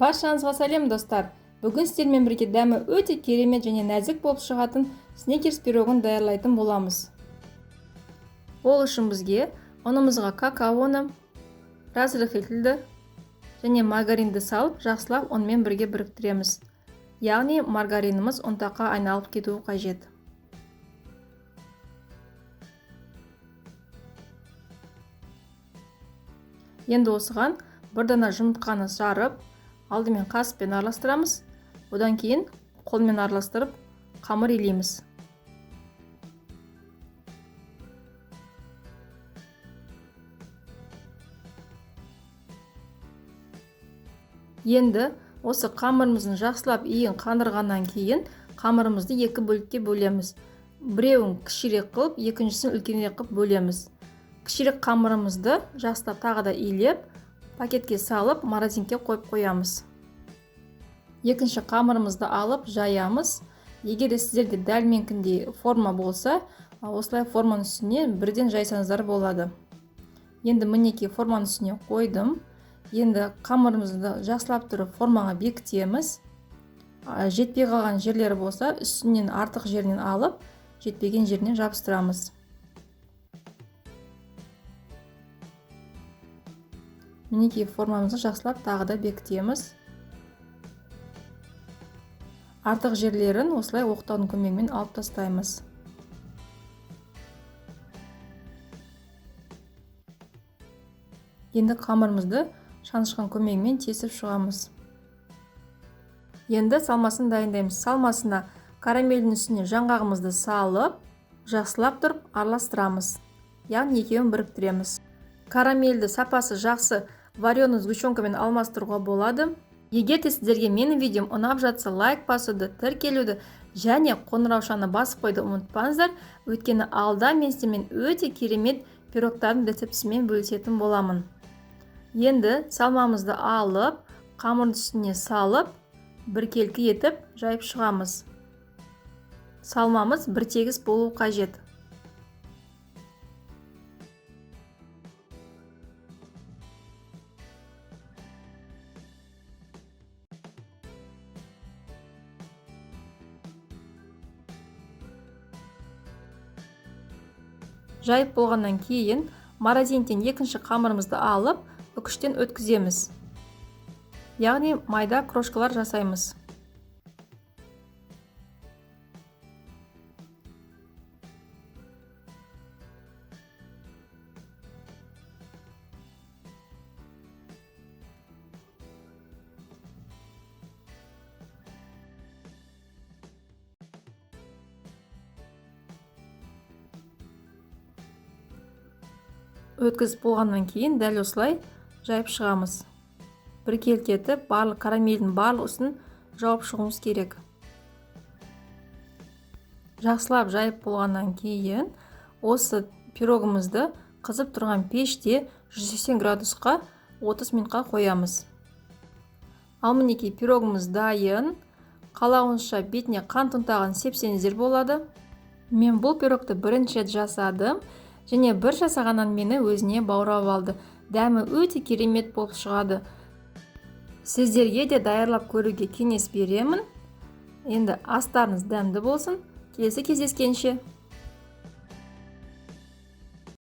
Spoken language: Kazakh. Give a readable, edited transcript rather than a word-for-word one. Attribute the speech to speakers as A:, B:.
A: Баршаңызға сәлем достар. Бүгін сіздермен бірге дәмі өте керемет және нәзік болып шығатын снекерс пирогын даярлайтын боламыз. Ол үшін бізге ұнымызға какаоны, разрыхлителді және маргаринді салып, жақсылап онымен бірге біріктіреміз. Яғни маргариніміз ұнтаққа айналып кетуі қажет. Енді осыған бір дана жұмыртқаны жарып, алдымен қасықпен араластырамыз. Одан кейін қолмен араластырып, қамыр илейміз. Енді осы қамырымыздың жақсылап иін қандырғаннан кейін қамырымызды екі бөлікке бөлеміз. Біреуін кішірек қылып, екіншісін үлкенірек қылып бөлеміз. Кішірек қамырымызды жақсылап тағы да илеп, пакетке салып, морозилкаға қойып қоямыз. Екінші қамырымызды алып жаямыз. Егер сіздерде дәл форма болса, осылай форманың үстіне бірден жайсаңыздар болады. Енді мінекей форманың үстіне қойдым. Енді қамырымызды жақсылап тұрып формаға бекітеміз. Жетпей қалған жерлері болса, үстінен артық жерінен алып, жетпеген жеріне жабыстырамыз. Мінекей формамызды жақсылап тағы да бекітеміз. Артық жерлерін осылай оқтаудың көмегімен алып тастаймыз. Енді қамырымызды шанышқан көмегімен тесіп шығамыз. Енді салмасын дайындаймыз. Салмасына карамельдің үстіне жаңғағымызды салып, жақсылап тұрып араластырамыз. Яғни екеуін біріктіреміз. Карамельді сапасы жақсы вареный сгущенкамен алмастыруға болады. Егер де сіздерге менің видеом ұнап жатса, лайк басуды, тіркелуді және қоңыраушаны басып қойды ұмытпаңыздар. Өйткені алда мен сіздермен өте керемет пирогтардың рецептісімен бөлісетін боламын. Енді салмамызды алып, қамырдың үстіне салып, біркелкі етіп жайып шығамыз. Салмамыз біртегіс болу қажет. Жайып болғаннан кейін морозилкадан екінші қамырымызды алып, үкіштен өткіземіз. Яғни майда крошкалар жасаймыз. Өткізіп болғаннан кейін дәл осылай жайып шығамыз. Біркелкі етіп, барлық карамельдің барлық үстін жауып шығуымыз керек. Жақсылап жайып болғаннан кейін осы пирогымызды қызып тұрған пеште 180 градусқа 30 минутқа қоямыз. Ал мінекей пирогымыз дайын. Қалауынша бетіне қант ұнтағын сепсеңіздер болады. Мен бұл пирогты бірінші рет жасадым. Және бір жасағаннан мені өзіне баурап алды. Дәмі өте керемет болып шығады. Сіздерге де даярлап көруге кеңес беремін. Енді астарыңыз дәмді болсын. Келесі кездескенше.